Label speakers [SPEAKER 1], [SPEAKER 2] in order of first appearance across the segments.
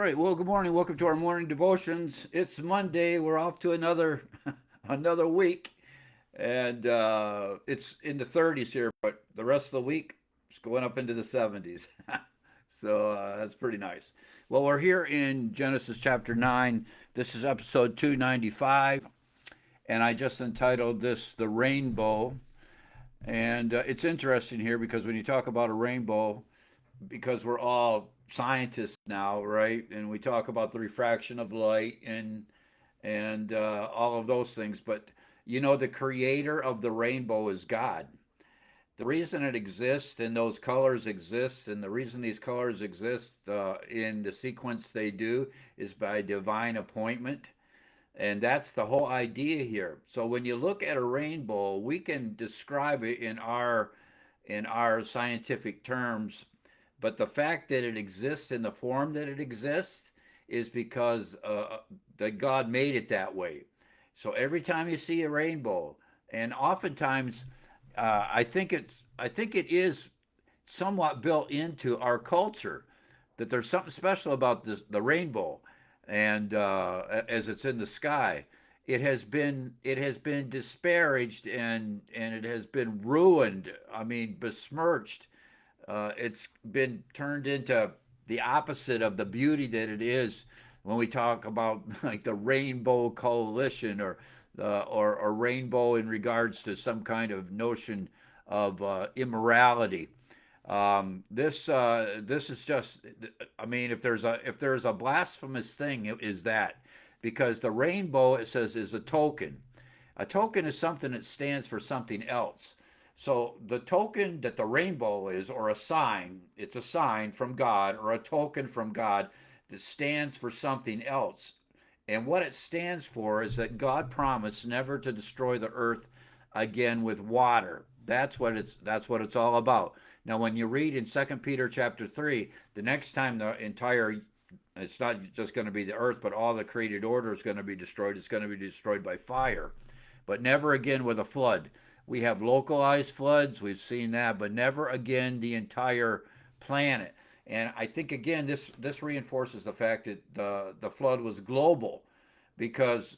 [SPEAKER 1] right. Well, good morning. Welcome to our morning devotions. It's Monday. We're off to another another week, and it's in the 30s here, but the rest of the week it's going up into the 70s. So that's pretty nice. Well, we're here in Genesis chapter 9. This is episode 295, and I just entitled this "The Rainbow." And it's interesting here because when you talk about a rainbow, because we're all scientists now, right? And we talk about the refraction of light and all of those things. But the creator of the rainbow is God. The reason it exists and those colors exist, and the reason these colors exist in the sequence they do, is by divine appointment. And that's the whole idea here. So when you look at a rainbow, we can describe it in our scientific terms, but the fact that it exists in the form that it exists is because that God made it that way. So every time you see a rainbow, and oftentimes, I think it is somewhat built into our culture that there's something special about the rainbow, and as it's in the sky, it has been disparaged and it has been ruined. I mean, besmirched. It's been turned into the opposite of the beauty that it is when we talk about like the Rainbow Coalition or rainbow in regards to some kind of notion of immorality. This is just, I mean, if there's a blasphemous thing, it is that, because the rainbow, it says, is a token. A token is something that stands for something else. So the token that the rainbow is, or a sign, it's a sign from God or a token from God that stands for something else. And what it stands for is that God promised never to destroy the earth again with water. That's what it's all about. Now, when you read in Second Peter chapter 3, the next time the entire, it's not just going to be the earth, but all the created order is going to be destroyed. It's going to be destroyed by fire, but never again with a flood. We have localized floods, we've seen that, but never again the entire planet. And I think again this reinforces the fact that the flood was global, because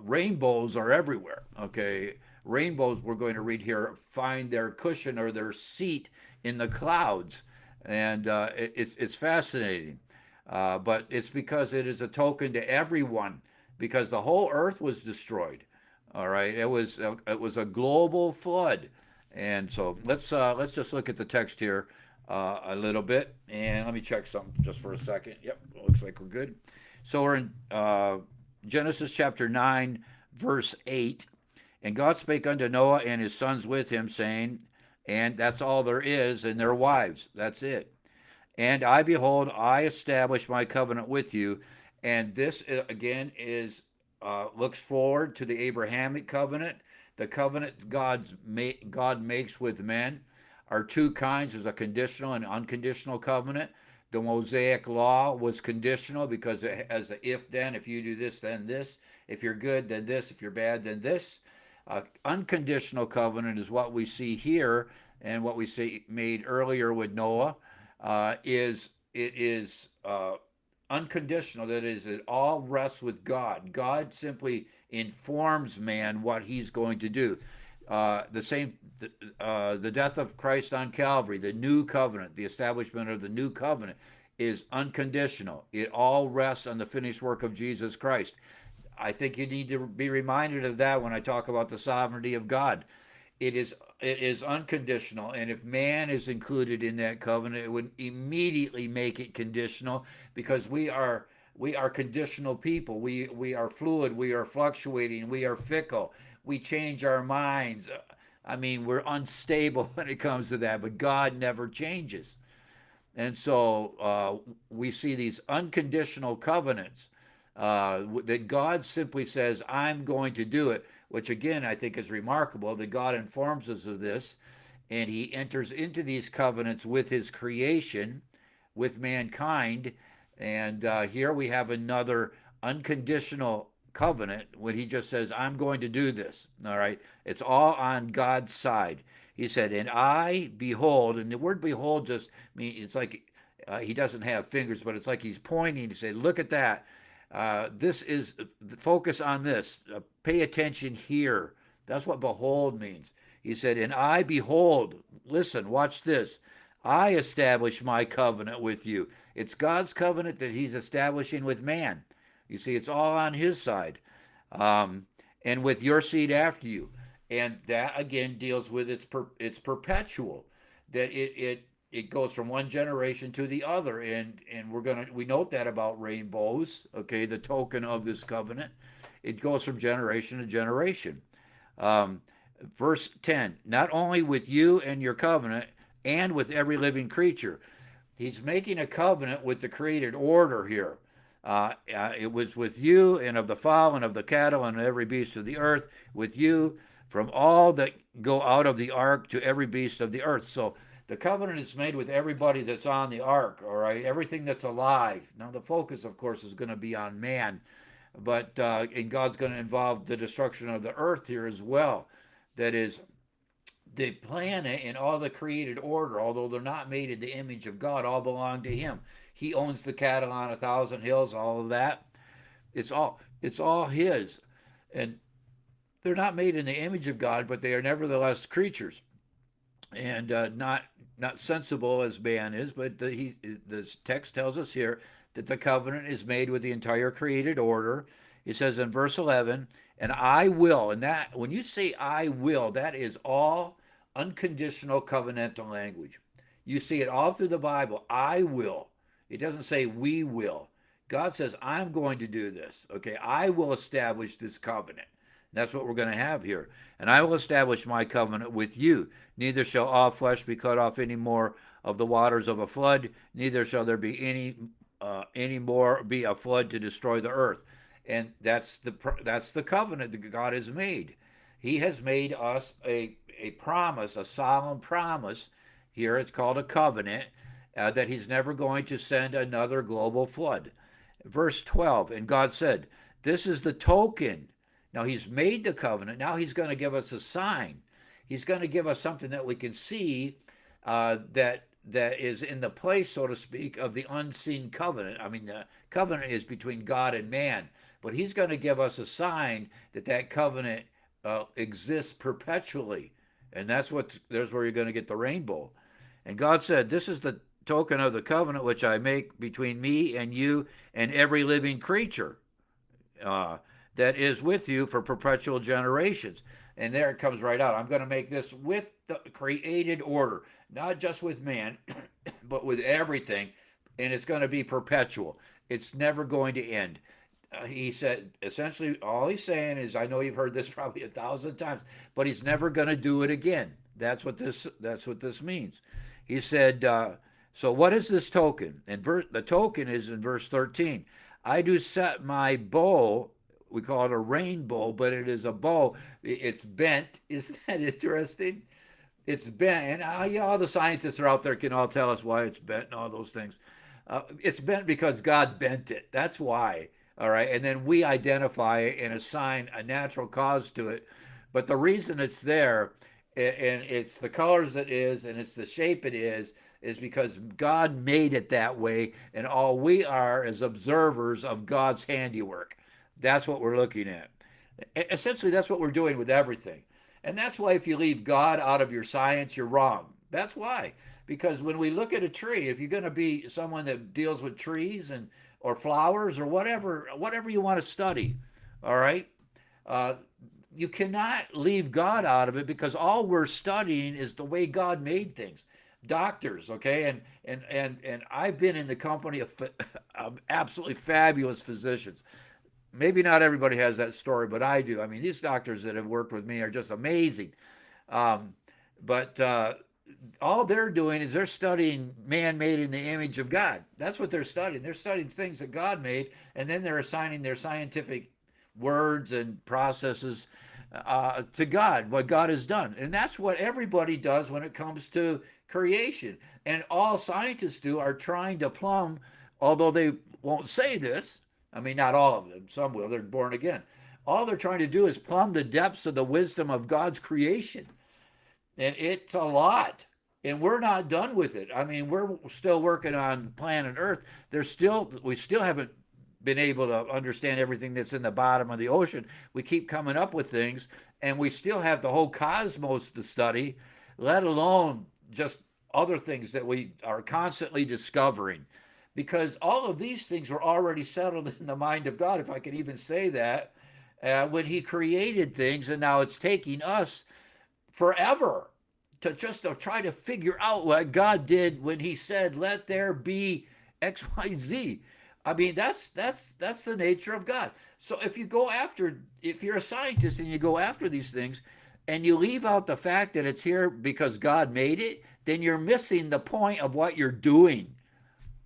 [SPEAKER 1] rainbows are everywhere. Okay, rainbows, we're going to read here, find their cushion or their seat in the clouds, and it's fascinating. But it's because it is a token to everyone, because the whole earth was destroyed. All right, it was a global flood, and so let's just look at the text here a little bit, and let me check something just for a second. Yep, looks like we're good. So we're in Genesis chapter 9, verse 8. And God spake unto Noah and his sons with him, saying, and that's all there is, and their wives. That's it. And I, behold, I establish my covenant with you. And this, again, is looks forward to the Abrahamic covenant. The covenant God makes with men are two kinds. There's a conditional and unconditional covenant. The Mosaic law was conditional because it has a if then, if you do this, then this. If you're good, then this. If you're bad, then this. Unconditional covenant is what we see here, and what we see made earlier with Noah. It is unconditional. That is, it all rests with God. God simply informs man what He's going to do. The death of Christ on Calvary, the new covenant, the establishment of the new covenant, is unconditional. It all rests on the finished work of Jesus Christ. I think you need to be reminded of that when I talk about the sovereignty of God. It is unconditional, and if man is included in that covenant, it would immediately make it conditional, because we are conditional people. We are fluid, we are fluctuating, we are fickle, we change our minds. I mean, we're unstable when it comes to that, but God never changes. And so we see these unconditional covenants that God simply says, I'm going to do it, which again, I think is remarkable that God informs us of this, and He enters into these covenants with His creation, with mankind. And here we have another unconditional covenant when He just says, I'm going to do this. All right. It's all on God's side. He said, and I behold, and the word behold just means, it's like He doesn't have fingers, but it's like he's pointing to say, look at that. This is focus on this. Pay attention here. That's what behold means. He said, and I behold, listen, watch this. I establish my covenant with you. It's God's covenant that he's establishing with man. You see, it's all on his side. Um, and with your seed after you. And that again deals with it's perpetual. That it goes from one generation to the other, and we note that about rainbows, okay, the token of this covenant. It goes from generation to generation. um, Verse 10, not only with you and your covenant and with every living creature. He's making a covenant with the created order here. It was with you and of the fowl and of the cattle and every beast of the earth, with you from all that go out of the ark to every beast of the earth. So the covenant is made with everybody that's on the ark, all right? Everything that's alive. Now, the focus, of course, is going to be on man, but and God's going to involve the destruction of the earth here as well. That is, the planet and all the created order, although they're not made in the image of God, all belong to Him. He owns the cattle on 1,000 hills, all of that. It's all His, and they're not made in the image of God, but they are nevertheless creatures, and not sensible as man is. But the text tells us here that the covenant is made with the entire created order. It says in verse 11, and I will, and that when you say I will, that is all unconditional covenantal language. You see it all through the Bible. I will. It doesn't say we will. God says, I'm going to do this. Okay, I will establish this covenant. And that's what we're going to have here. And I will establish my covenant with you. Neither shall all flesh be cut off any more of the waters of a flood. Neither shall there be any more be a flood to destroy the earth. And that's the covenant that God has made. He has made us a promise, a solemn promise. Here it's called a covenant, that he's never going to send another global flood. Verse 12, and God said, this is the token. Now he's made the covenant. Now he's going to give us a sign. He's going to give us something that we can see, that is in the place, so to speak, of the unseen covenant. I mean, the covenant is between God and man, but he's going to give us a sign that covenant exists perpetually. And there's where you're going to get the rainbow. And God said, this is the token of the covenant which I make between me and you and every living creature that is with you for perpetual generations. And there it comes right out. I'm going to make this with the created order, not just with man, but with everything. And it's going to be perpetual. It's never going to end. He said, essentially, all he's saying is, I know you've heard this probably 1,000 times, but he's never going to do it again. That's what this means. He said, so what is this token? And the token is in verse 13. I do set my bow. We call it a rainbow, but it is a bow. It's bent. Isn't that interesting? It's bent. And all the scientists are out there can all tell us why it's bent and all those things. It's bent because God bent it. That's why. All right. And then we identify and assign a natural cause to it. But the reason it's there, and it's the colors it is, and it's the shape it is because God made it that way. And all we are is observers of God's handiwork. That's what we're looking at. Essentially, that's what we're doing with everything. And that's why if you leave God out of your science, you're wrong. That's why. Because when we look at a tree, if you're going to be someone that deals with trees or flowers or whatever you want to study, all right, you cannot leave God out of it, because all we're studying is the way God made things. Doctors, okay, and I've been in the company of absolutely fabulous physicians. Maybe not everybody has that story, but I do. I mean, these doctors that have worked with me are just amazing. But all they're doing is they're studying man made in the image of God. That's what they're studying. They're studying things that God made, and then they're assigning their scientific words and processes to God, what God has done. And that's what everybody does when it comes to creation. And all scientists do are trying to plumb, although they won't say this. I mean, not all of them. Some will. They're born again. All they're trying to do is plumb the depths of the wisdom of God's creation. And it's a lot. and we're not done with it. I mean, we're still working on planet Earth. We still haven't been able to understand everything that's in the bottom of the ocean. We keep coming up with things, and we still have the whole cosmos to study, let alone just other things that we are constantly discovering. Because all of these things were already settled in the mind of God, if I can even say that, when He created things, and now it's taking us forever to try to figure out what God did when He said, "Let there be X, Y, Z." I mean, that's the nature of God. So if you're a scientist and you go after these things, and you leave out the fact that it's here because God made it, then you're missing the point of what you're doing.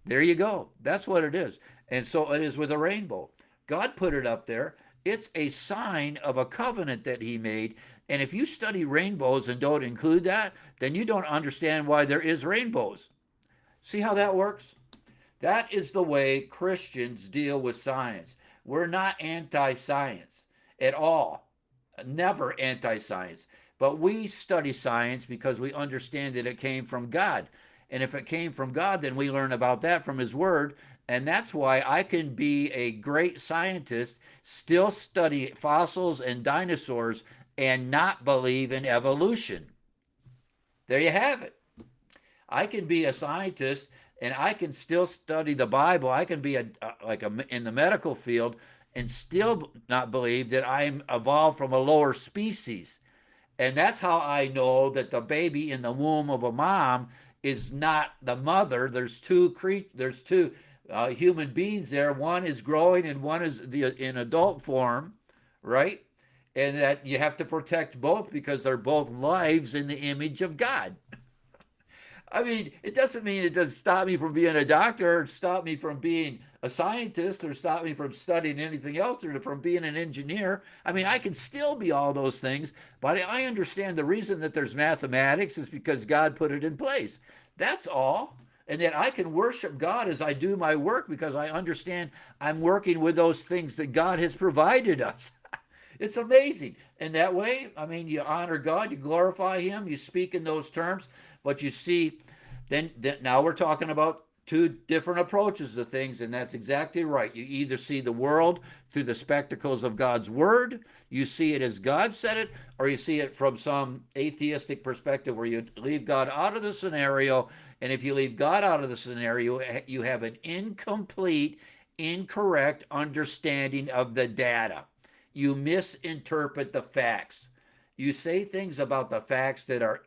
[SPEAKER 1] There you go. That's what it is. And so it is with a rainbow. God put it up there. It's a sign of a covenant that He made. And if you study rainbows and don't include that, then you don't understand why there is rainbows. See how that works? That is the way Christians deal with science. We're not anti-science at all. Never anti-science. But we study science because we understand that it came from God. And if it came from God, then we learn about that from His Word. And that's why I can be a great scientist, still study fossils and dinosaurs, and not believe in evolution. There you have it. I can be a scientist and I can still study the Bible. I can be in the medical field and still not believe that I'm evolved from a lower species. And that's how I know that the baby in the womb of a mom is not the mother. There's two human beings there. One is growing and one is in adult form, right? And that you have to protect both because they're both lives in the image of God. I mean, it doesn't mean it doesn't stop me from being a doctor or stop me from being a scientist or stop me from studying anything else or from being an engineer. I mean, I can still be all those things, but I understand the reason that there's mathematics is because God put it in place. That's all. And that I can worship God as I do my work because I understand I'm working with those things that God has provided us. It's amazing. And that way, I mean, you honor God, you glorify Him, you speak in those terms. But you see, then now we're talking about two different approaches to things, and that's exactly right. You either see the world through the spectacles of God's Word, you see it as God said it, or you see it from some atheistic perspective where you leave God out of the scenario. And if you leave God out of the scenario, you have an incomplete, incorrect understanding of the data. You misinterpret the facts. You say things about the facts that are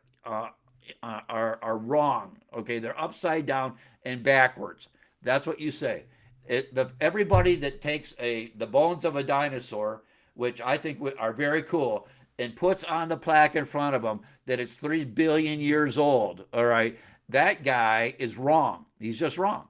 [SPEAKER 1] wrong. Okay, they're upside down and backwards. That's what you say. Everybody that takes the bones of a dinosaur, which I think are very cool, and puts on the plaque in front of them that it's 3 billion years old. All right, that guy is wrong. He's just wrong.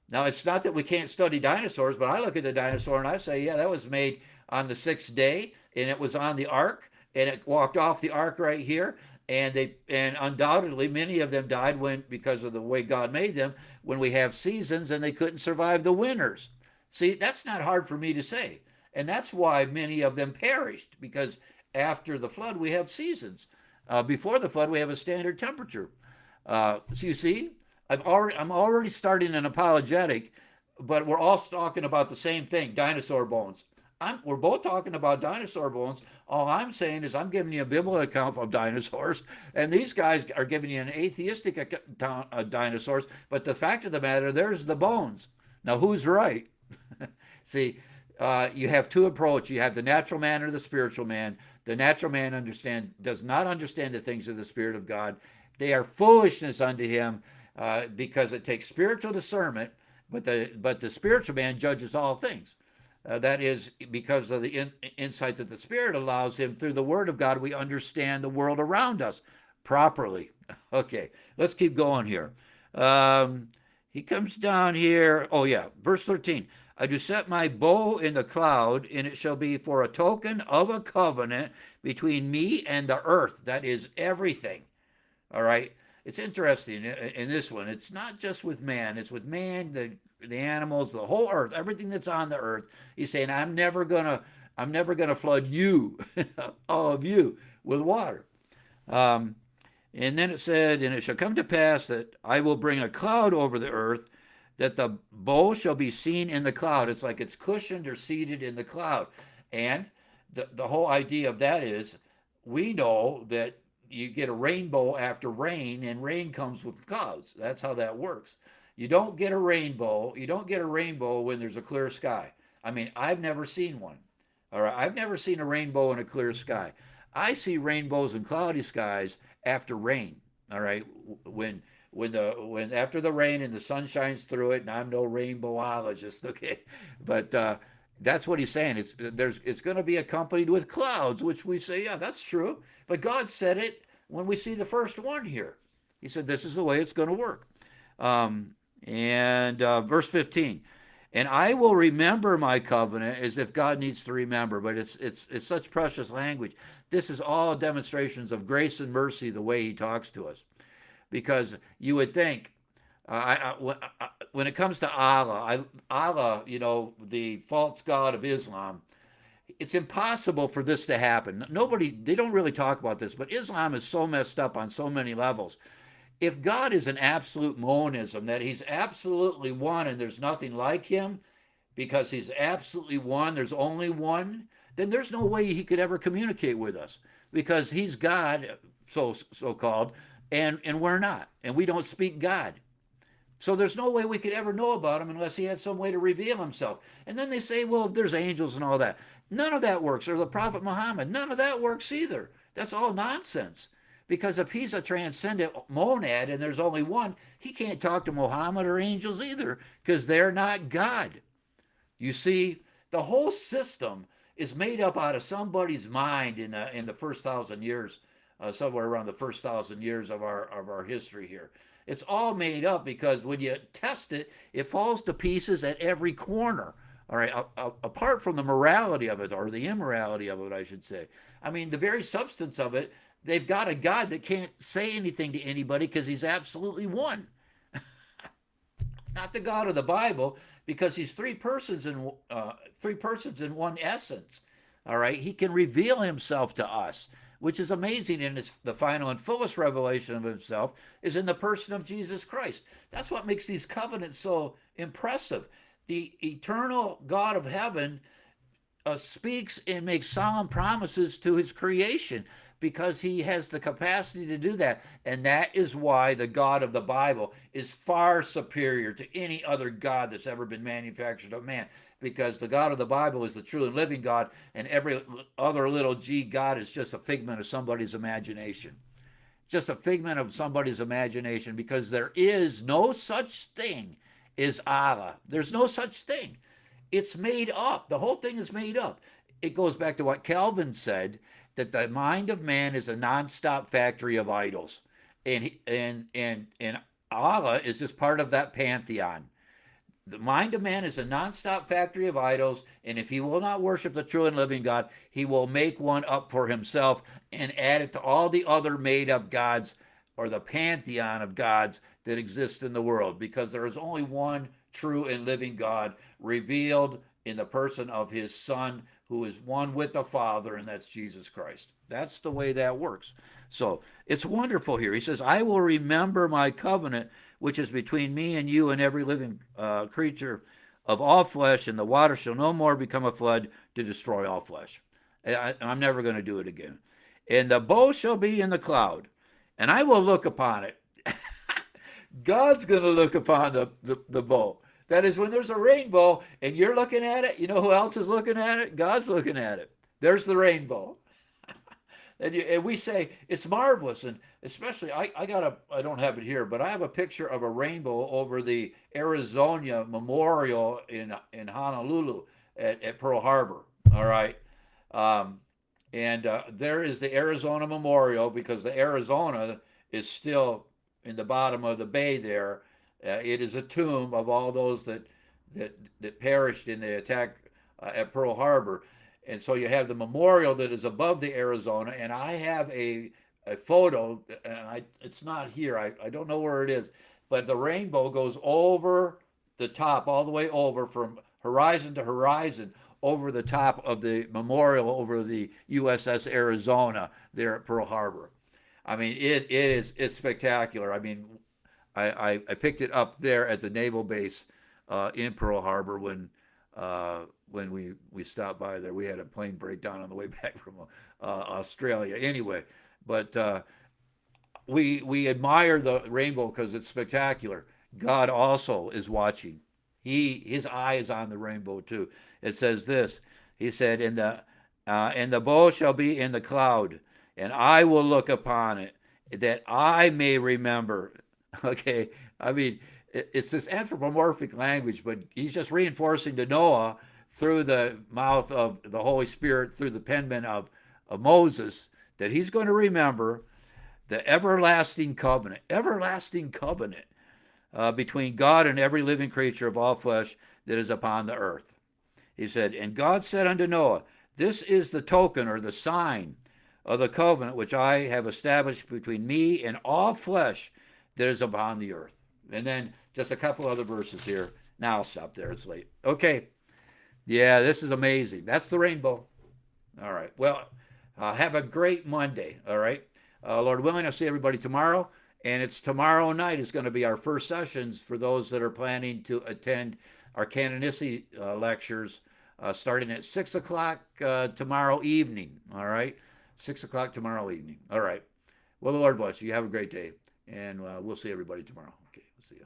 [SPEAKER 1] Now, it's not that we can't study dinosaurs, but I look at the dinosaur and I say, yeah, that was made on the sixth day, and it was on the ark, and it walked off the ark right here. And undoubtedly many of them died because of the way God made them when we have seasons and they couldn't survive the winters. See, that's not hard for me to say. And that's why many of them perished, because after the flood we have seasons. Before the flood we have a standard temperature. So you see, I'm already starting an apologetic, but we're all talking about the same thing, dinosaur bones. We're both talking about dinosaur bones. All I'm saying is I'm giving you a biblical account of dinosaurs, and these guys are giving you an atheistic account of dinosaurs. But the fact of the matter, there's the bones. Now, who's right? See, you have two approaches. You have the natural man or the spiritual man. The natural man does not understand the things of the Spirit of God. They are foolishness unto him because it takes spiritual discernment. But the spiritual man judges all things. That is because of the insight that the Spirit allows him through the Word of God. We understand the world around us properly. Okay, let's keep going here. He comes down here. Oh, yeah, verse 13. I do set my bow in the cloud, and it shall be for a token of a covenant between me and the earth. That is everything. All right. It's interesting in this one. It's not just with man. It's with man, the animals, the whole earth, everything that's on the earth. He's saying, I'm never gonna flood you, all of you, with water. And then it said, and it shall come to pass that I will bring a cloud over the earth, that the bow shall be seen in the cloud. It's like it's cushioned or seated in the cloud. And the whole idea of that is we know that you get a rainbow after rain, and rain comes with clouds. That's how that works. You don't get a rainbow. You don't get a rainbow when there's a clear sky. I mean, I've never seen one. All right, I've never seen a rainbow in a clear sky. I see rainbows in cloudy skies after rain. All right, when after the rain and the sun shines through it, and I'm no rainbowologist, okay, but that's what he's saying. It's going to be accompanied with clouds, which we say, yeah, that's true. But God said it when we see the first one here. He said this is the way it's going to work. And verse 15, and I will remember my covenant, as if God needs to remember, but it's such precious language. This is all demonstrations of grace and mercy, the way he talks to us, because you would think, when it comes to Allah, the false god of Islam, it's impossible for this to happen. They don't really talk about this, but Islam is so messed up on so many levels. If God is an absolute monism, that he's absolutely one and there's nothing like him, because he's absolutely one, there's only one, then there's no way he could ever communicate with us, because he's God, so called, and we're not, and we don't speak God. So there's no way we could ever know about him unless he had some way to reveal himself. And then they say, well, there's angels and all that. None of that works. Or the Prophet Muhammad, none of that works either. That's all nonsense. Because if he's a transcendent monad and there's only one, he can't talk to Muhammad or angels either, because they're not God. You see, the whole system is made up out of somebody's mind in the first 1,000 years, somewhere around the first 1,000 years of our history here. It's all made up because when you test it, it falls to pieces at every corner. All right, apart from the morality of it, or the immorality of it, I should say. I mean, the very substance of it, they've got a God that can't say anything to anybody because he's absolutely one. Not the God of the Bible, because he's three persons in one essence. All right, he can reveal himself to us, which is amazing. And the final and fullest revelation of himself is in the person of Jesus Christ. That's what makes these covenants so impressive. The eternal God of heaven speaks and makes solemn promises to his creation, because he has the capacity to do that. And that is why the God of the Bible is far superior to any other God that's ever been manufactured of man, because the God of the Bible is the true and living God, and every other little g God is just a figment of somebody's imagination. Just a figment of somebody's imagination, because there is no such thing as Allah. There's no such thing. It's made up. The whole thing is made up. It goes back to what Calvin said, that the mind of man is a nonstop factory of idols, and Allah is just part of that pantheon. The mind of man is a nonstop factory of idols, and if he will not worship the true and living God, he will make one up for himself and add it to all the other made-up gods, or the pantheon of gods that exist in the world, because there is only one true and living God revealed in the person of his Son, who is one with the Father, and that's Jesus Christ. That's the way that works. So it's wonderful here. He says, I will remember my covenant, which is between me and you and every living creature of all flesh, and the water shall no more become a flood to destroy all flesh. I'm never going to do it again. And the bow shall be in the cloud, and I will look upon it. God's going to look upon the bow. That is, when there's a rainbow and you're looking at it, you know who else is looking at it? God's looking at it. There's the rainbow. And we say it's marvelous. And especially, I don't have it here, but I have a picture of a rainbow over the Arizona Memorial in Honolulu at Pearl Harbor. All right. There is the Arizona Memorial, because the Arizona is still in the bottom of the bay there. It is a tomb of all those that perished in the attack at Pearl Harbor. And so you have the memorial that is above the Arizona, and I have a photo, and it's not here. I don't know where it is, but the rainbow goes over the top, all the way over from horizon to horizon, over the top of the memorial over the USS Arizona there at Pearl Harbor. I mean, it's spectacular. I mean, I picked it up there at the naval base in Pearl Harbor when we stopped by there. We had a plane breakdown on the way back from Australia. Anyway, but we admire the rainbow because it's spectacular. God also is watching. His eye is on the rainbow too. It says this. He said, and the bow shall be in the cloud, and I will look upon it, that I may remember." Okay, I mean, it's this anthropomorphic language, but he's just reinforcing to Noah through the mouth of the Holy Spirit, through the penman of Moses, that he's going to remember the everlasting covenant between God and every living creature of all flesh that is upon the earth. He said, "And God said unto Noah, This is the token or the sign of the covenant which I have established between me and all flesh that is upon the earth." And then just a couple other verses here. Now I'll stop there. It's late. Okay. Yeah, this is amazing. That's the rainbow. All right. Well, have a great Monday. All right. Lord willing, I'll see everybody tomorrow. And it's tomorrow night is going to be our first sessions for those that are planning to attend our canonicity lectures starting at 6 o'clock tomorrow evening. All right. 6 o'clock tomorrow evening. All right. Well, the Lord bless you. You have a great day. And we'll see everybody tomorrow. Okay. We'll see you.